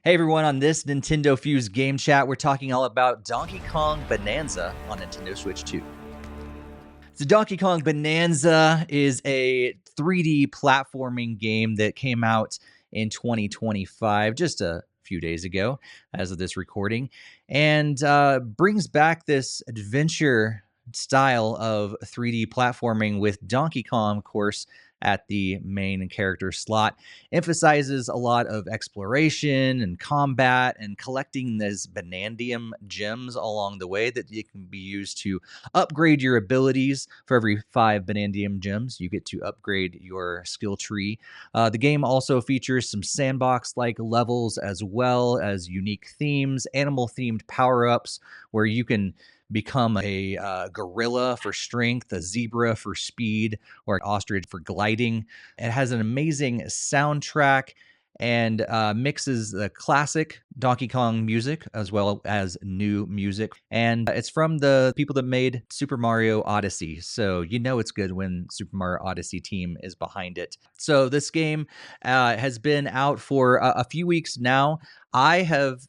Hey everyone, on this NintendoFuse Game Chat, we're talking all about Donkey Kong Bananza on Nintendo Switch 2. So Donkey Kong Bananza is a 3D platforming game that came out in 2025, just a few days ago as of this recording, and brings back this adventure style of 3D platforming with Donkey Kong, of course, at the main character slot. Emphasizes a lot of exploration and combat and collecting these Banandium gems along the way that you can be used to upgrade your abilities. For every 5 Banandium gems, you get to upgrade your skill tree. The game also features some sandbox like levels as well as unique themes, animal themed power ups where you can become a gorilla for strength, a zebra for speed, or an ostrich for gliding. It has an amazing soundtrack and mixes the classic Donkey Kong music as well as new music. And it's from the people that made Super Mario Odyssey. So you know it's good when Super Mario Odyssey team is behind it. So this game has been out for a few weeks now. I have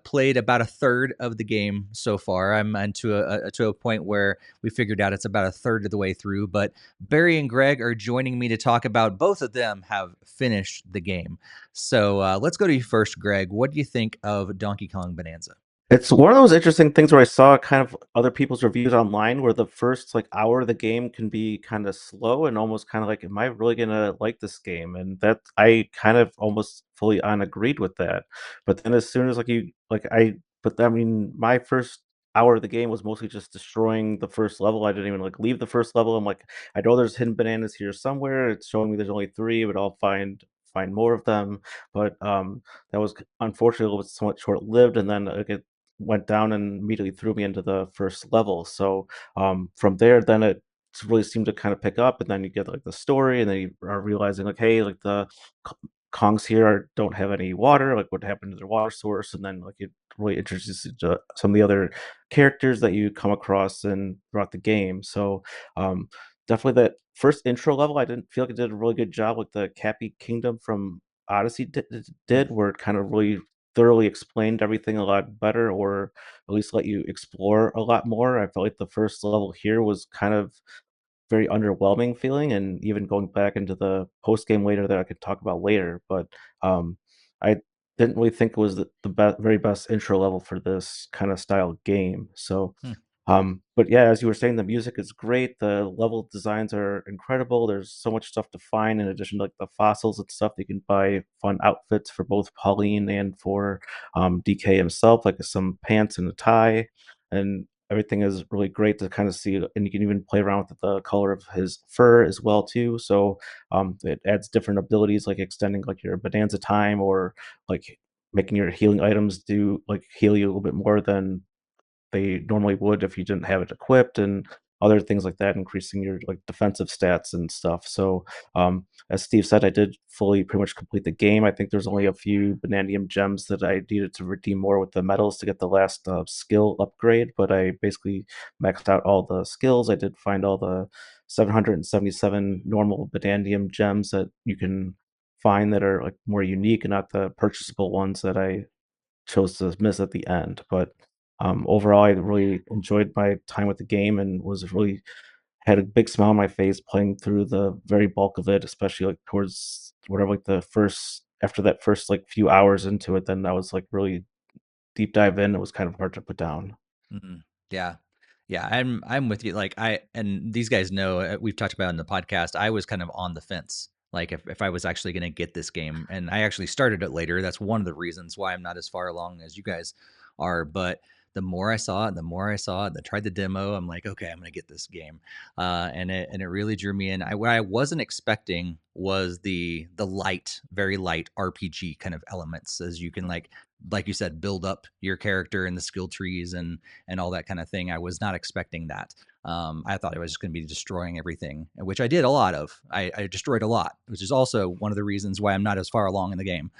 played about a third of the game so far. I'm into to a point where we figured out it's about a third of the way through. But Barry and Greg are joining me to talk about both of them have finished the game. So let's go to you first, Greg. What do you think of Donkey Kong Bonanza? It's one of those interesting things where I saw kind of other people's reviews online where the first like hour of the game can be kind of slow and almost kind of like, am I really gonna like this game? And that I kind of almost fully on agreed with that. But then as soon as like you like I but I mean my first hour of the game was mostly just destroying the first level. I didn't even like leave the first level. I'm like, I know there's hidden bananas here somewhere. It's showing me there's only three, but I'll find more of them. But that was unfortunately was somewhat short lived, and then it went down and immediately threw me into the first level. So from there, then it really seemed to kind of pick up, and then you get like the story, and then you are realizing like, hey, like the Kongs here don't have any water. Like what happened to their water source, and then like it really introduces you to some of the other characters that you come across and throughout the game. So definitely that first intro level, I didn't feel like it did a really good job with the Cappy Kingdom from Odyssey did, where it kind of really thoroughly explained everything a lot better, or at least let you explore a lot more. I felt like the first level here was kind of very underwhelming feeling, and even going back into the post game later that I could talk about later. But I didn't really think it was the very best intro level for this kind of style game. So Hmm. but yeah, as you were saying, the music is great. The level designs are incredible. There's so much stuff to find in addition to like the fossils and stuff. You can buy fun outfits for both Pauline and for DK himself, like some pants and a tie, and everything is really great to kind of see. And you can even play around with the color of his fur as well too. So it adds different abilities like extending like your bonanza time, or like making your healing items do like heal you a little bit more than they normally would if you didn't have it equipped, and other things like that, increasing your like defensive stats and stuff. So as Steve said, I did fully pretty much complete the game. I think there's only a few Bananium gems that I needed to redeem more with the medals to get the last skill upgrade, but I basically maxed out all the skills. I did find all the 777 normal Bananium gems that you can find that are like more unique and not the purchasable ones that I chose to miss at the end. But overall, I really enjoyed my time with the game and was really had a big smile on my face playing through the very bulk of it, especially like towards whatever like the first after that first like few hours into it. Then I was like really deep dive in. It was kind of hard to put down. Mhm. Yeah. Yeah, I'm with you. Like and these guys know we've talked about it in the podcast. I was kind of on the fence. Like if I was actually going to get this game, and I actually started it later. That's one of the reasons why I'm not as far along as you guys are. But the more I saw it, the more I saw it, and I tried the demo. I'm like, okay, I'm going to get this game, and it really drew me in. What I wasn't expecting was the light, very light RPG kind of elements, as you can like you said, build up your character and the skill trees and all that kind of thing. I was not expecting that. I thought I was just going to be destroying everything, which I did a lot of. I destroyed a lot, which is also one of the reasons why I'm not as far along in the game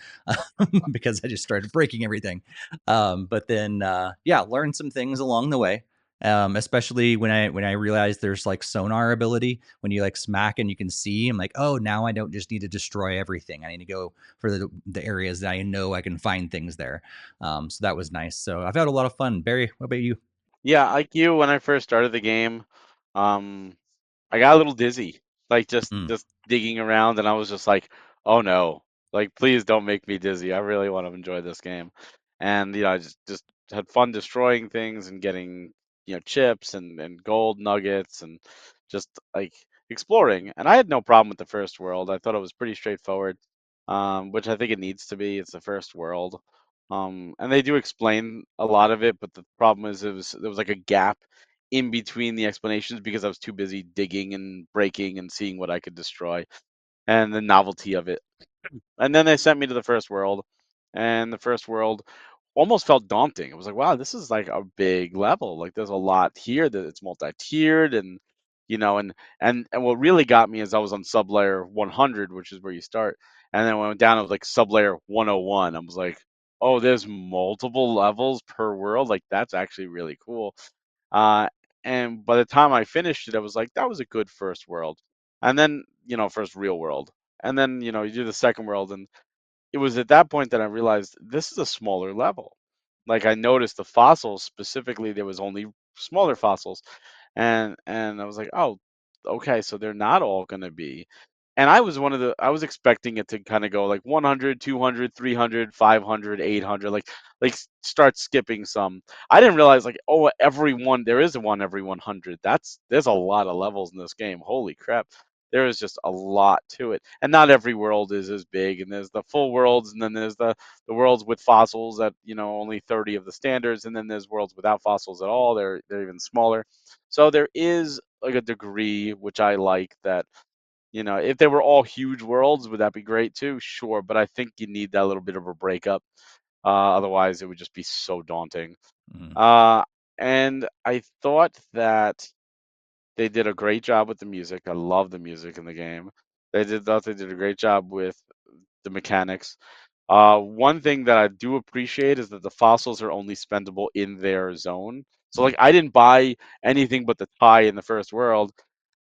because I just started breaking everything. But then, yeah, learned some things along the way. especially when I realized there's like sonar ability when you like smack and you can see. I'm like, oh, now I don't just need to destroy everything. I need to go for the areas that I know I can find things there. So that was nice. So I've had a lot of fun. Barry, what about you? Yeah, like you, when I first started the game, um, I got a little dizzy, like Mm, just digging around, and I was just like, "Oh no! Like, please don't make me dizzy. I really want to enjoy this game." And I just had fun destroying things and getting chips and gold nuggets and just like exploring. And I had no problem with the first world. I thought it was pretty straightforward, which I think it needs to be. It's the first world. And they do explain a lot of it, but the problem is there was like a gap in between the explanations because I was too busy digging and breaking and seeing what I could destroy and the novelty of it. And then they sent me to the first world, and the first world almost felt daunting. It was like, wow, this is like a big level. Like there's a lot here that it's multi-tiered and and what really got me is I was on sub layer 100, which is where you start. And then when I went down, it was like sub layer 101. I was like, oh, there's multiple levels per world. Like that's actually really cool. Uh, and by the time I finished it, I was like, that was a good first world. And then, first real world. And then, you do the second world. And it was at that point that I realized this is a smaller level. Like I noticed the fossils specifically, there was only smaller fossils. And I was like, "Oh, okay, so they're not all gonna be." And I was expecting it to kind of go like 100, 200, 300, 500, 800, like start skipping some. I didn't realize like, oh, there is a one every 100. There's a lot of levels in this game. Holy crap. There is just a lot to it. And not every world is as big. And there's the full worlds, and then there's the worlds with fossils at, only 30 of the standards, and then there's worlds without fossils at all. They're even smaller. So there is like a degree which I like that, if they were all huge worlds, would that be great too? Sure, but I think you need that little bit of a breakup. Otherwise, it would just be so daunting. mm, Uh, and I thought that they did a great job with the music. I love the music in the game. Thought they did a great job with the mechanics. One thing that I do appreciate is that the fossils are only spendable in their zone. So mm. like I didn't buy anything but the tie in the first world,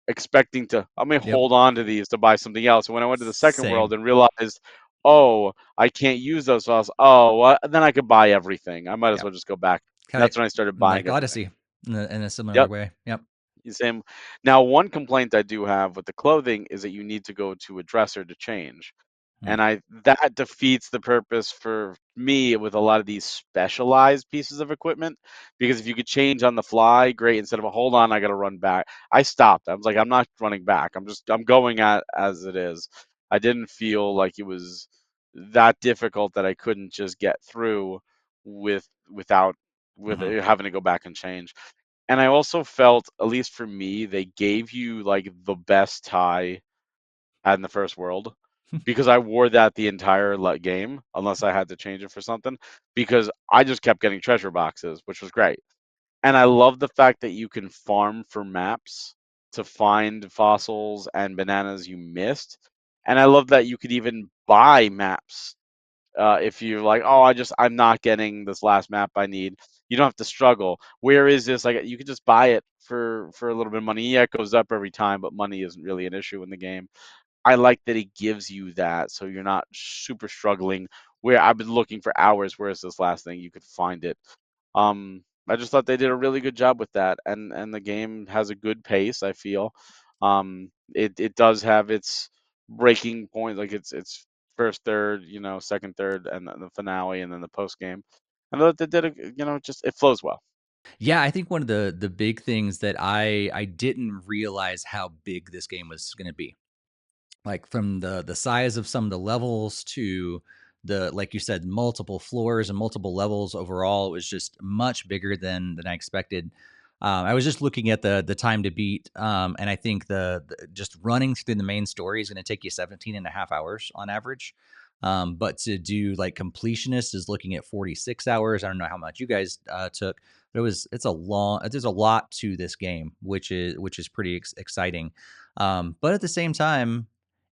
expecting to I may Yep. hold on to these to buy something else. And when I went to the second Same. world and realized, oh, I can't use those fossils. Oh, well, then I could buy everything. I might as Yep. well just go back. And Kind that's when I started of buying like everything. Odyssey in a similar Yep. way. Yep. Same. Now, one complaint I do have with the clothing is that you need to go to a dresser to change. Mm, And I that defeats the purpose for me with a lot of these specialized pieces of equipment. Because if you could change on the fly, great. Instead of a hold on, I got to run back. I stopped. I was like, I'm not running back. I'm going at as it is. I didn't feel like it was that difficult that I couldn't just get through without with mhm. having to go back and change. And I also felt, at least for me, they gave you like the best tie in the first world because I wore that the entire game, unless I had to change it for something, because I just kept getting treasure boxes, which was great. And I love the fact that you can farm for maps to find fossils and bananas you missed. And I love that you could even buy maps if you're like, oh, I'm not getting this last map I need. You don't have to struggle. Where is this? Like you could just buy it for a little bit of money. Yeah, it goes up every time, but money isn't really an issue in the game. I like that he gives you that, so you're not super struggling. Where I've been looking for hours, where is this last thing? You could find it. I just thought they did a really good job with that, and the game has a good pace. I feel, it does have its breaking point, like its first third, second third, and then the finale, and then the post game. I thought they did just it flows well. Yeah, I think one of the big things that I didn't realize how big this game was going to be. Like from the size of some of the levels to the like you said multiple floors and multiple levels overall, it was just much bigger than I expected. I was just looking at the time to beat, and I think the just running through the main story is going to take you 17 and a half hours on average. But to do like completionist is looking at 46 hours. I don't know how much you guys took, but it's a long, there's a lot to this game, which is pretty exciting. But at the same time,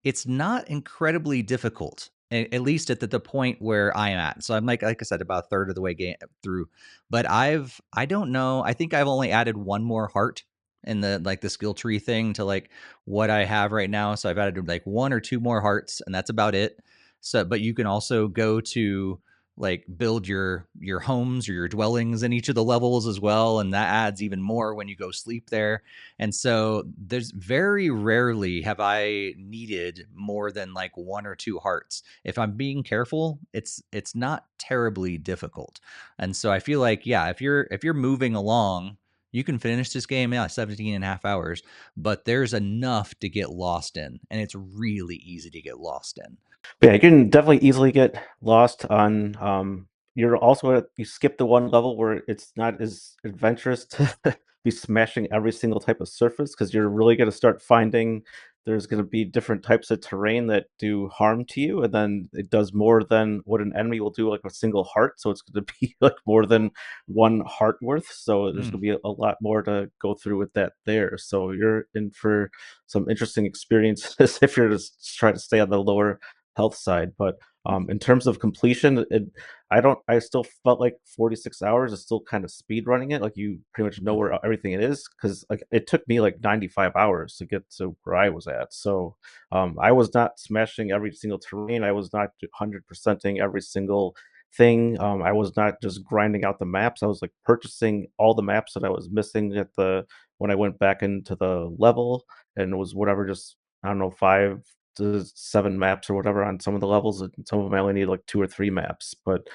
it's not incredibly difficult. at least at the point where I am at. So I'm like I said, about a third of the way through. But I don't know. I think I've only added one more heart in the skill tree thing to like what I have right now. So I've added like one or two more hearts, and that's about it. So, but you can also go to like build your homes or your dwellings in each of the levels as well, and that adds even more when you go sleep there. And so there's very rarely have I needed more than like one or two hearts. If I'm being careful, it's not terribly difficult. And so I feel like, yeah, if you're moving along, you can finish this game, yeah, 17 and a half hours, but there's enough to get lost in, and it's really easy to get lost in. Yeah, you can definitely easily get lost on. You're also you skip the one level where it's not as adventurous to be smashing every single type of surface because you're really going to start finding there's going to be different types of terrain that do harm to you, and then it does more than what an enemy will do like a single heart. So it's going to be like more than one heart worth. So there's going to be a lot more to go through with that there. So you're in for some interesting experiences if you're just trying to stay on the lower health side. But in terms of completion, I still felt like 46 hours is still kind of speed running it. Like you pretty much know where everything it is because like it took me like 95 hours to get to where I was at. So I was not smashing every single terrain. I was not 100%ing every single thing. I was not just grinding out the maps. I was like purchasing all the maps that I was missing at the when I went back into the level, and it was whatever, just I don't know, 5 to 7 maps or whatever on some of the levels. And some of them I only need like 2 or 3 maps. But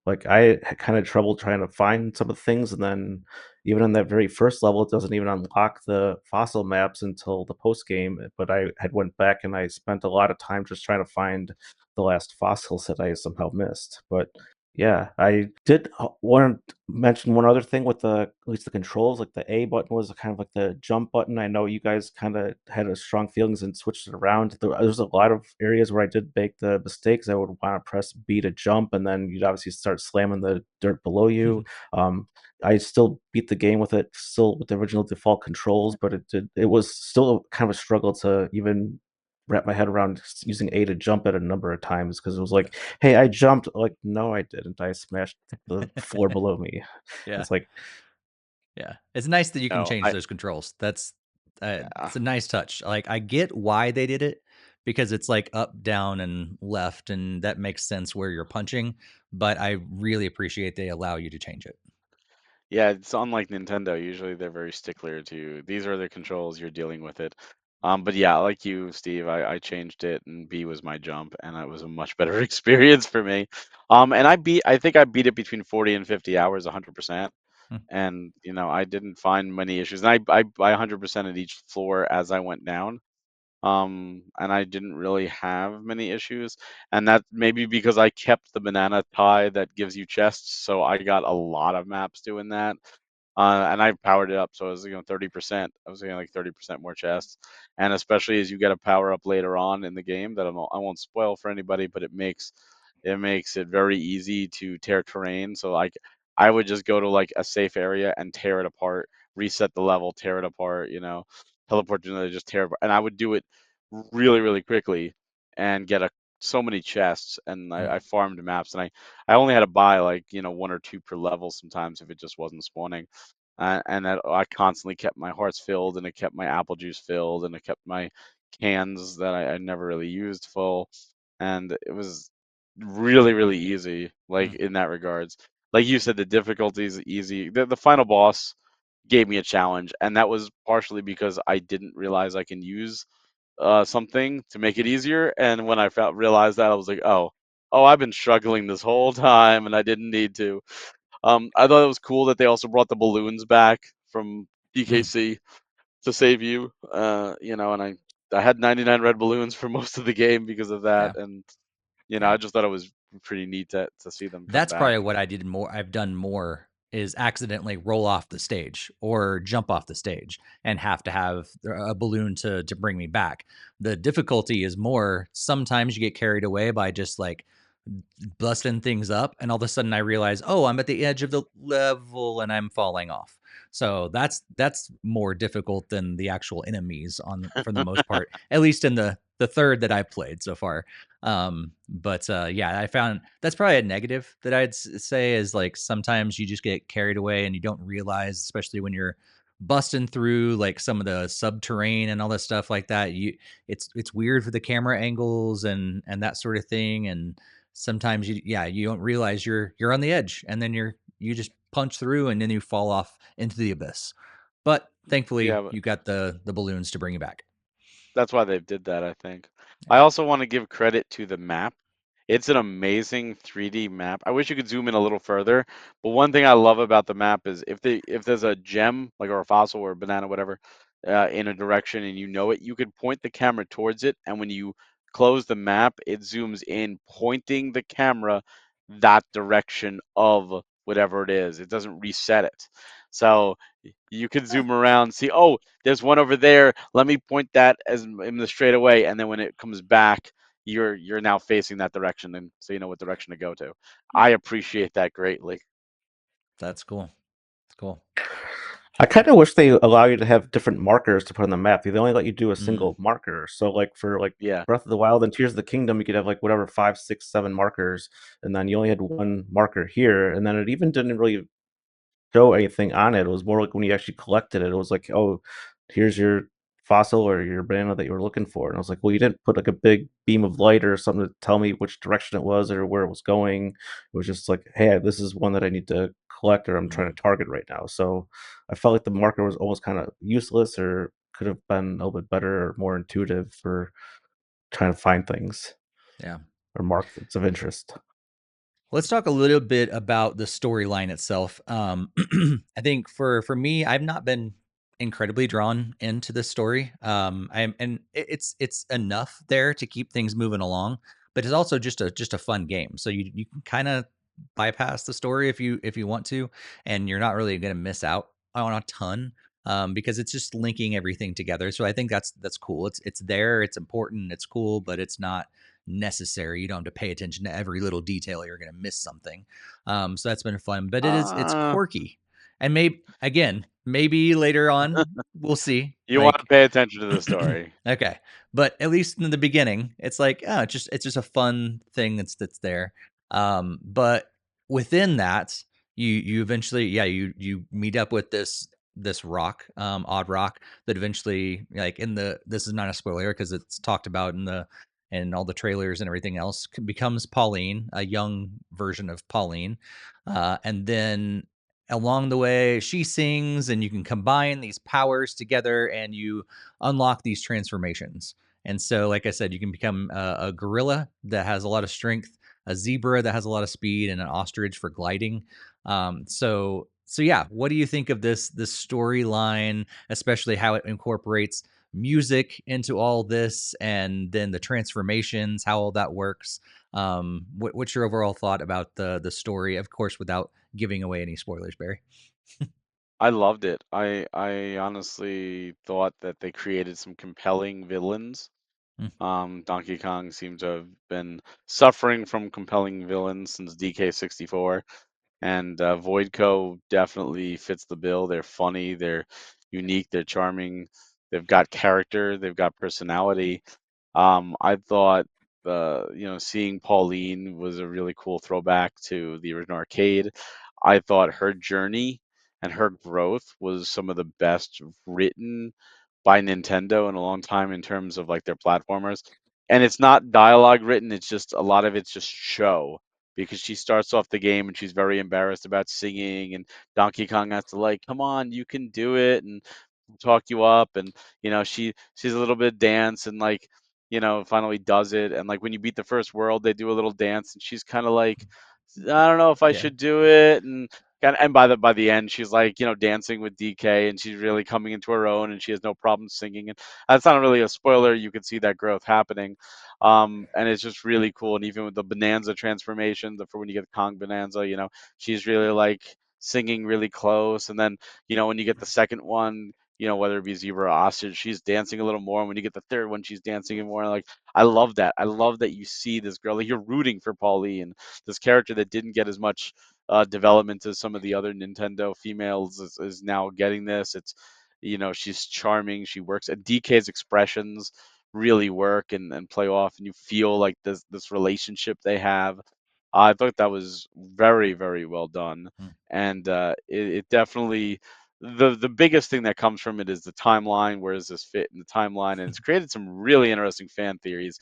like I had kind of trouble trying to find some of the things, and then even on that very first level, it doesn't even unlock the fossil maps until the post game. But I had went back and I spent a lot of time just trying to find the last fossils that I somehow missed. But yeah, I did want to mention one other thing with the at least the controls. Like the A button was kind of like the jump button. I know you guys kind of had a strong feelings and switched it around. There's a lot of areas where I did make the mistakes. I would want to press B to jump, and then you'd obviously start slamming the dirt below you. I still beat the game with it, still with the original default controls, but it was still kind of a struggle to even wrap my head around using A to jump at a number of times because it was like, hey, I jumped. Like, no, I didn't. I smashed the floor below me. Yeah. It's like, Yeah. It's nice that you can No, change I those controls. That's yeah. it's a nice touch. Like I get why they did it because it's like up, down, and left, and that makes sense where you're punching. But I really appreciate they allow you to change it. Yeah, it's unlike Nintendo. Usually they're very stickler to these are the controls, you're dealing with it. But yeah, like you, Steve, I changed it and B was my jump, and it was a much better experience for me. And I think I beat it between 40 and 50 hours, 100%. Hmm. And I didn't find many issues. And I 100% at each floor as I went down. And I didn't really have many issues, and that maybe because I kept the banana tie that gives you chests, so I got a lot of maps doing that. And I powered it up, so it was 30%. I was getting like 30% more chests, and especially as you get a power up later on in the game that I won't spoil for anybody, but it makes it very easy to tear terrain. So like I would just go to like a safe area and tear it apart, reset the level, tear it apart, teleport to another, just tear it apart. And I would do it really, really quickly and get so many chests. And I farmed maps, and I only had to buy like, one or two per level sometimes if it just wasn't spawning. And that I constantly kept my hearts filled, and it kept my apple juice filled, and it kept my cans that I never really used full. And it was really, really easy, like in that regards. Like you said, the difficulty is easy. The final boss gave me a challenge, and that was partially because I didn't realize I can use something to make it easier. And when I realized that, I was like, oh, I've been struggling this whole time, and I didn't need to. I thought it was cool that they also brought the balloons back from DKC to save you. And I had 99 red balloons for most of the game because of that, Yeah. and Yeah. I just thought it was pretty neat to see them come That's probably back. what I did more. I've done more is accidentally roll off the stage or jump off the stage and have to have a balloon to bring me back. The difficulty is more sometimes you get carried away by just like busting things up, and all of a sudden I realize, oh, I'm at the edge of the level and I'm falling off. So that's more difficult than the actual enemies on for the most part, at least in the third that I've played so far. But yeah, I found that's probably a negative that I'd say is like sometimes you just get carried away and you don't realize, especially when you're busting through like some of the subterranean and all this stuff like that. It's weird for the camera angles and that sort of thing, and sometimes you don't realize you're on the edge, and then you just punch through and then you fall off into the abyss. But thankfully Yeah, but you got the balloons to bring you back. that's why they did that, I think. Yeah. I also want to give credit to the map. It's an amazing 3D map. I wish you could zoom in a little further, but one thing I love about the map is if there's a gem, like or a fossil or a banana, whatever, in a direction and you know it, you could point the camera towards it, and when you close the map, it zooms in, pointing the camera that direction of whatever it is. It doesn't reset it. So you could Huh, zoom around, see, oh, there's one over there. Let me point that as in the straight away, and then when it comes back, you're now facing that direction, and so you know what direction to go to. I appreciate that greatly. that's cool. It's cool. I kind of wish they allow you to have different markers to put on the map. They only let you do a Mm, single marker. So, like for like Yeah. Breath of the Wild and Tears of the Kingdom, you could have like whatever 5, 6, 7 markers, and then you only had one marker here, and then it even didn't really show anything on it. It was more like when you actually collected it, it was like, oh, here's your fossil or your banana that you were looking for. And I was like, well, you didn't put like a big beam of light or something to tell me which direction it was or where it was going. It was just like, hey, this is one that I need to collect or I'm trying mm, to target right now. So I felt like the marker was almost kind of useless or could have been a little bit better or more intuitive for trying to find things yeah. or mark things of interest. Let's talk a little bit about the storyline itself. I think for me, I've not been incredibly drawn into the story. It's enough there to keep things moving along, but it's also just a fun game. So you can kind of bypass the story if you want to, and you're not really going to miss out on a ton. Because it's just linking everything together. So I think that's cool. It's there, it's important, it's cool, but it's not necessary. You don't have to pay attention to every little detail. You're going to miss something. So that's been fun, but it's Uh, quirky. And maybe later on, we'll see. you want to Like, pay attention to the story. okay. But at least in the beginning, it's like, oh, it's just a fun thing that's there. But within that, you eventually, yeah, you meet up with this rock, odd rock that eventually, like in the this is not a spoiler because it's talked about in the and all the trailers and everything else, becomes Pauline, a young version of Pauline, and then along the way she sings, and you can combine these powers together, and you unlock these transformations. And so, like I said, you can become a gorilla that has a lot of strength, a zebra that has a lot of speed, and an ostrich for gliding. So yeah, what do you think of this storyline, especially how it incorporates music into all this, and then the transformations, how all that works? What's your overall thought about the story? Of course, without giving away any spoilers, Barry. I loved it. I honestly thought that they created some compelling villains. Mm, Donkey Kong seems to have been suffering from compelling villains since DK64. And Voidco definitely fits the bill. They're funny, they're unique, they're charming, they've got character, they've got personality. I thought seeing Pauline was a really cool throwback to the original arcade. I thought her journey and her growth was some of the best written by Nintendo in a long time in terms of like their platformers. And it's not dialogue written, it's just a lot of it's just show because she starts off the game and she's very embarrassed about singing, and Donkey Kong has to like, come on, you can do it, and talk you up, and she's a little bit dance, and like finally does it, and like when you beat the first world they do a little dance, and she's kind of like, I don't know if I yeah, should do it, and by the end she's like dancing with DK, and she's really coming into her own, and she has no problem singing, and that's not really a spoiler, you can see that growth happening. And it's just really cool. And even with the Bonanza transformation, for when you get Kong Bonanza, she's really like singing really close. And then, when you get the second one, whether it be zebra or ostrich, she's dancing a little more. And when you get the third one, she's dancing more. Like, I love that. I love that you see this girl, like, you're rooting for Pauline, this character that didn't get as much development as some of the other Nintendo females is now getting this. It's, she's charming. She works. And DK's expressions really work and play off, and you feel like this relationship they have. I thought that was very, very well done, Mm. and it definitely, the biggest thing that comes from it is the timeline. Where does this fit in the timeline? And it's created some really interesting fan theories.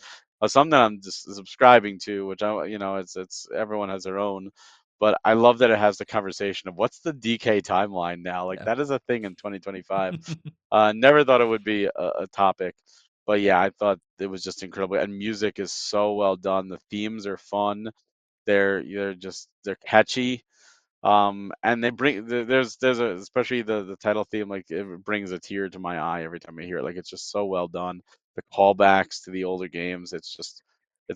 Some that I'm just subscribing to, which it's everyone has their own, but I love that it has the conversation of what's the DK timeline now. Like, Yeah. that is a thing in 2025. Never thought it would be a topic, but yeah, I thought it was just incredible. And music is so well done. The themes are fun. They're catchy. And they bring there's a, especially the title theme, like, it brings a tear to my eye every time I hear it. Like, it's just so well done. The callbacks to the older games, it's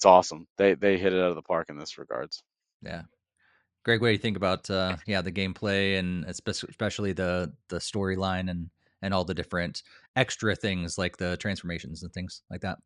awesome. They hit it out of the park in this regards. Yeah. Great way to think about the gameplay, and especially the storyline, and all the different extra things like the transformations and things like that.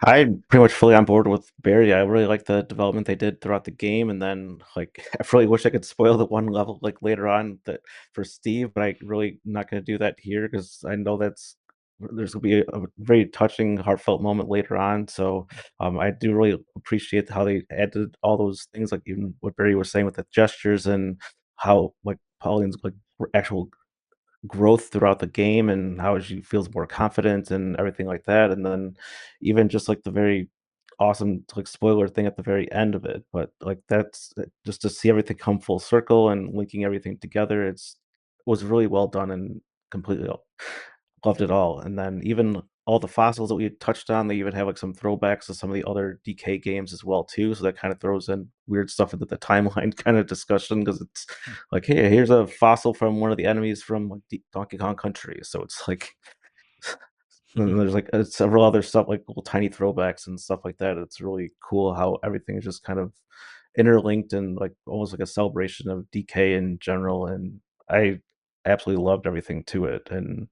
I'm pretty much fully on board with Barry. I really like the development they did throughout the game, and then like I really wish I could spoil the one level like later on that for Steve, but I really not going to do that here because I know there's going to be a very touching, heartfelt moment later on. So I do really appreciate how they added all those things, like even what Barry was saying with the gestures and how like Pauline's like actual growth throughout the game and how she feels more confident and everything like that. And then even just like the very awesome like spoiler thing at the very end of it. But like that's just to see everything come full circle and linking everything together. Was really well done and completely loved it all. And then even all the fossils that we touched on, they even have like some throwbacks to some of the other DK games as well too. So that kind of throws in weird stuff into the timeline kind of discussion because it's Hmm. like, hey, here's a fossil from one of the enemies from like Donkey Kong Country. So it's like, and there's like several other stuff like little tiny throwbacks and stuff like that. It's really cool how everything is just kind of interlinked and like almost like a celebration of DK in general. And I absolutely loved everything to it. And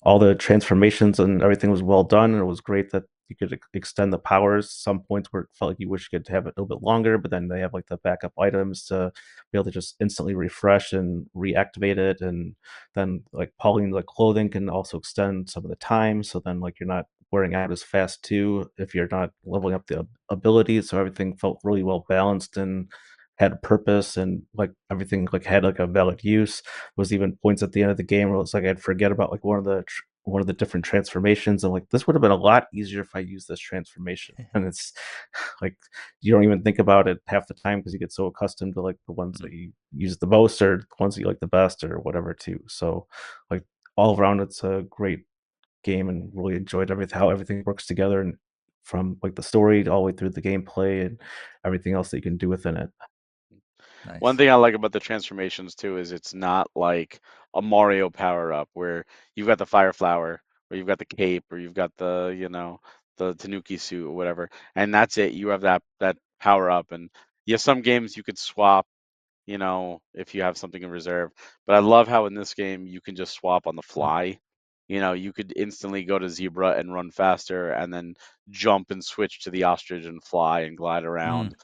all the transformations and everything was well done, and it was great that you could extend the powers. Some points where it felt like you wish you could have it a little bit longer, but then they have like the backup items to be able to just instantly refresh and reactivate it. And then like Pauline, like clothing can also extend some of the time, so then like you're not wearing out as fast too if you're not leveling up the abilities. So everything felt really well balanced and had a purpose, and like everything like had like a valid use. Was even points at the end of the game where it's like I'd forget about like one of the different transformations. I'm like, this would have been a lot easier if I used this transformation. And it's like you don't even think about it half the time because you get so accustomed to like the ones that you use the most or the ones that you like the best or whatever too. So like all around, it's a great game and really enjoyed everything how everything works together and from like the story all the way through the gameplay and everything else that you can do within it. One Nice. thing I like about the transformations too is it's not like a Mario power up where you've got the fire flower, or you've got the cape, or you've got the Tanuki suit or whatever, and that's it. You have that power up, and yes, some games you could swap, if you have something in reserve. But I love how in this game you can just swap on the Mm. fly. You could instantly go to zebra and run faster, and then jump and switch to the ostrich and fly and glide Mm. around,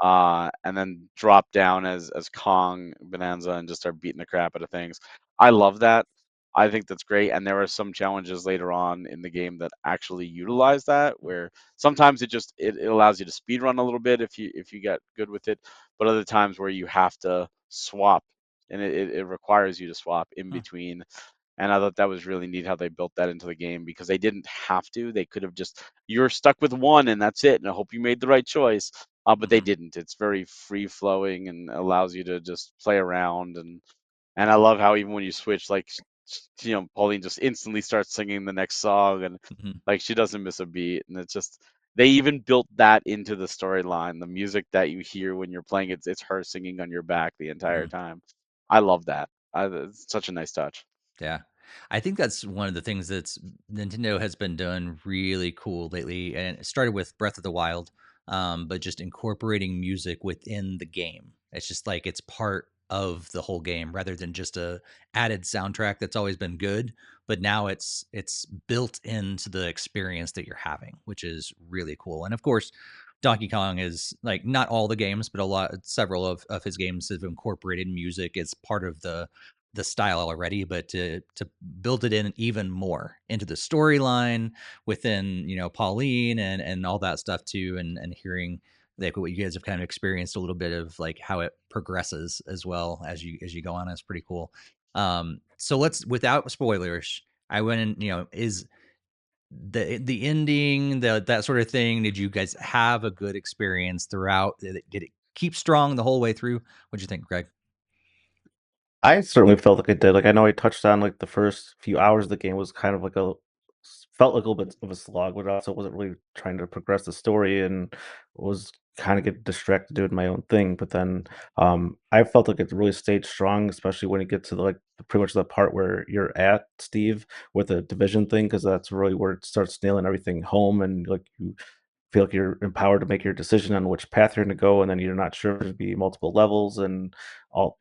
and then drop down as Kong Bonanza and just start beating the crap out of things. I love that. I think that's great. And there are some challenges later on in the game that actually utilize that, where sometimes it allows you to speed run a little bit if you get good with it, but other times where you have to swap, and it requires you to swap in Huh. between. And I thought that was really neat how they built that into the game, because they didn't have to. They could have just, you're stuck with one and that's it. And I hope you made the right choice. But they Mhm. didn't. It's very free flowing and allows you to just play around. And I love how even when you switch, like, Pauline just instantly starts singing the next song, and Mhm. like she doesn't miss a beat. And it's just, they even built that into the storyline. The music that you hear when you're playing, it's her singing on your back the entire Mhm. time. I love that. It's such a nice touch. Yeah. I think that's one of the things that's Nintendo has been doing really cool lately, and it started with Breath of the Wild, but just incorporating music within the game. It's just like it's part of the whole game rather than just a added soundtrack that's always been good, but now it's built into the experience that you're having, which is really cool. And of course, Donkey Kong is like not all the games, but several of his games have incorporated music as part of the style already, but to build it in even more into the storyline within, Pauline and all that stuff too, and hearing like what you guys have kind of experienced a little bit of like how it progresses as well as you go on is pretty cool. So let's, without spoilers, I went in, is the ending, that sort of thing, did you guys have a good experience throughout? Did it keep strong the whole way through? What'd you think, Greg? I certainly felt like it did. Like I know I touched on like the first few hours of the game was kind of like felt like a little bit of a slog, but also wasn't really trying to progress the story and was kind of get distracted doing my own thing. But then I felt like it really stayed strong, especially when you get to like pretty much the part where you're at, Steve, with the division thing, because that's really where it starts nailing everything home, and like you feel like you're empowered to make your decision on which path you're going to go, and then you're not sure if there's be multiple levels and all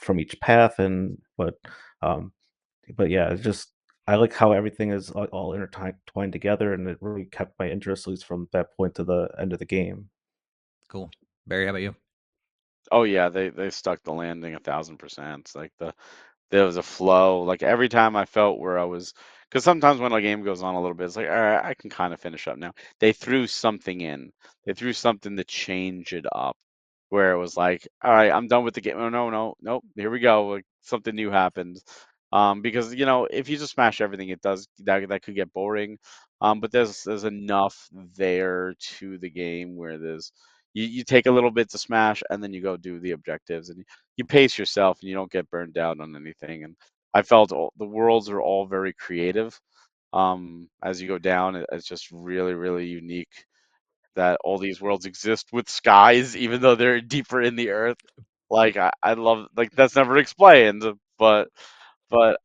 from each path. And um, but yeah, it's just I like how everything is all intertwined together, and it really kept my interest at least from that point to the end of the game. Cool. Barry, how about you? Oh yeah, they stuck the landing 1,000%. Like there was a flow. Like every time I felt where I was, because sometimes when a game goes on a little bit, it's like, all right, I can kind of finish up now. They threw something in. They threw something to change it up, where it was like, all right, I'm done with the game. Oh no, no, nope. Here we go. Like something new happened. Because if you just smash everything, it does that could get boring. But there's enough there to the game where you take a little bit to smash and then you go do the objectives, and you pace yourself and you don't get burned out on anything. And I felt the worlds are all very creative. As you go down, it's just really, really unique that all these worlds exist with skies, even though they're deeper in the earth. Like I love, like that's never explained, but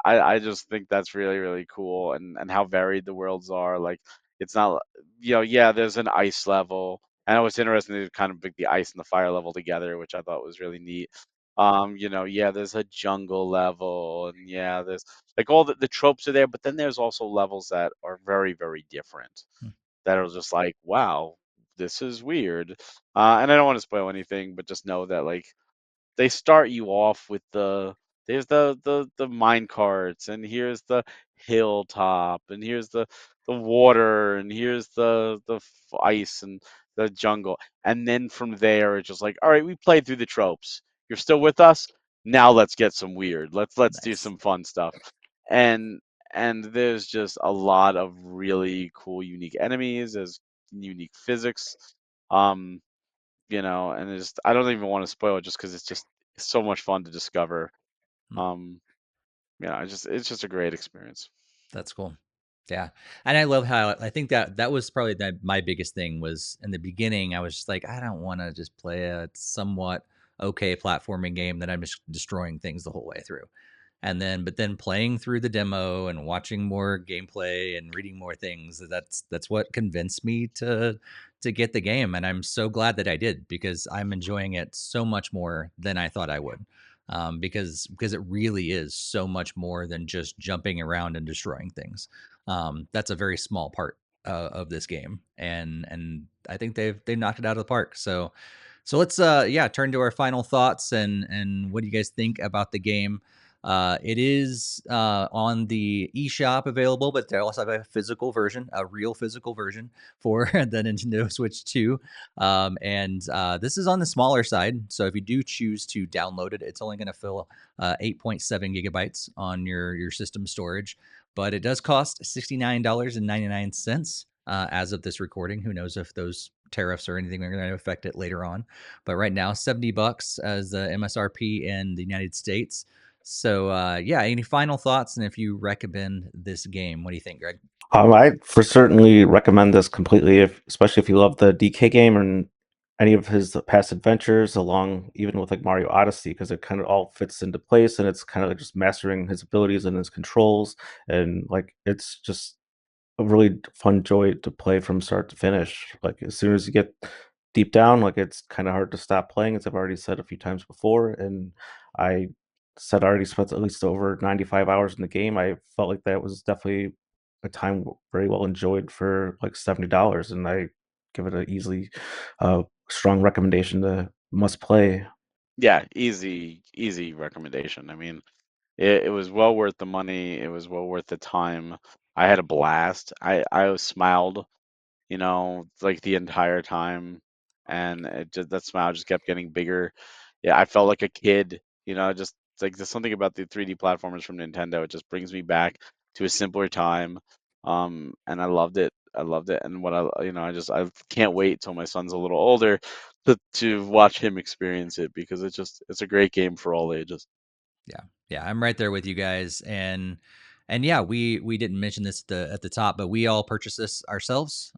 I just think that's really, really cool, and how varied the worlds are. Like it's not, yeah, there's an ice level. And it was interesting to kind of put the ice and the fire level together, which I thought was really neat. Yeah, there's a jungle level, and yeah, there's like all the tropes are there, but then there's also levels that are very, very different. Hmm. That are just like, wow, this is weird. And I don't want to spoil anything, but just know that like they start you off with there's the mine carts, and here's the hilltop, and here's the water, and here's ice and the jungle. And then from there it's just like, all right, we played through the tropes, you're still with us, now let's get some weird, let's do Nice. some fun stuff. And and there's just a lot of really cool unique enemies, there's unique physics. um and I don't even want to spoil it just because it's just so much fun to discover. Hmm. Um, it's just a great experience. That's cool. Yeah. And I love how I think that was probably my biggest thing was in the beginning. I was just like, I don't want to just play a somewhat okay platforming game that I'm just destroying things the whole way through. But then playing through the demo and watching more gameplay and reading more things, that's what convinced me to get the game. And I'm so glad that I did, because I'm enjoying it so much more than I thought I would. Because it really is so much more than just jumping around and destroying things. That's a very small part of this game, and I think they've knocked it out of the park. So let's turn to our final thoughts and what do you guys think about the game? It is on the eShop available, but they also have a physical version, a real physical version for the Nintendo Switch 2. And this is on the smaller side. So if you do choose to download it, it's only going to fill 8.7 gigabytes on your system storage. But it does cost $69.99 as of this recording. Who knows if those tariffs or anything are going to affect it later on. But right now, $70 as the MSRP in the United States. So any final thoughts? And if you recommend this game, what do you think, Greg? I for certainly recommend this completely, if especially if you love the DK game and any of his past adventures, along even with like Mario Odyssey, because it kind of all fits into place, and it's kind of just mastering his abilities and his controls, and like it's just a really fun joy to play from start to finish. Like as soon as you get deep down, like it's kind of hard to stop playing, as I've already said a few times before. And I said I already spent at least over 95 hours in the game. I felt like that was definitely a time very well enjoyed for like $70, and I give it a easily strong recommendation to must play. Yeah, easy recommendation. I mean, it was well worth the money. It was well worth the time. I had a blast. I smiled, like the entire time, and that smile just kept getting bigger. Yeah, I felt like a kid, just like there's something about the 3D platformers from Nintendo. It just brings me back to a simpler time. And I loved it. I loved it. And I can't wait till my son's a little older to watch him experience it because it's a great game for all ages. Yeah, I'm right there with you guys, and yeah, we didn't mention this at the top, but we all purchased this ourselves.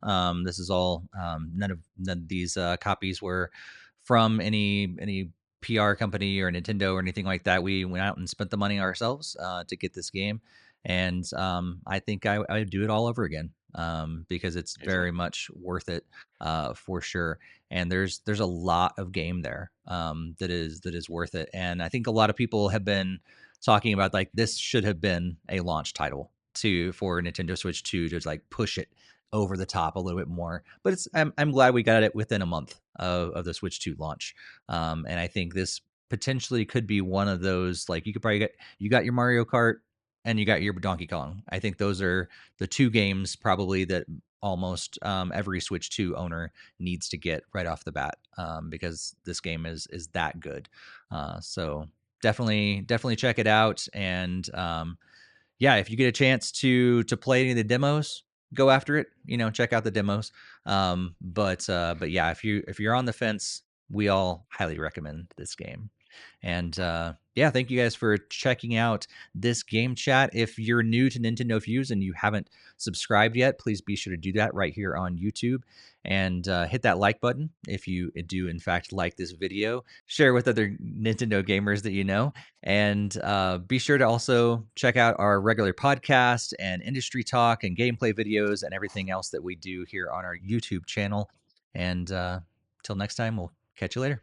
This is all none of these copies were from any PR company or Nintendo or anything like that. We went out and spent the money ourselves to get this game, and I think I would do it all over again because it's Easily. very much worth it for sure. And there's a lot of game there that is worth it. And I think a lot of people have been talking about like this should have been a launch title for Nintendo Switch 2 to like push it over the top a little bit more. But I'm glad we got it within a month of the Switch 2 launch. And I think this potentially could be one of those like you got your Mario Kart and you got your Donkey Kong. I think those are the two games probably that almost every Switch 2 owner needs to get right off the bat because this game is that good. So definitely check it out. And yeah, if you get a chance to play any of the demos, go after it. Check out the demos. But yeah, if you're on the fence, we all highly recommend this game. And yeah, thank you guys for checking out this game chat. If you're new to NintendoFuse and you haven't subscribed yet, please be sure to do that right here on YouTube and hit that like button if you do, in fact, like this video. Share with other Nintendo gamers that you know. And be sure to also check out our regular podcast and industry talk and gameplay videos and everything else that we do here on our YouTube channel. And till next time, we'll catch you later.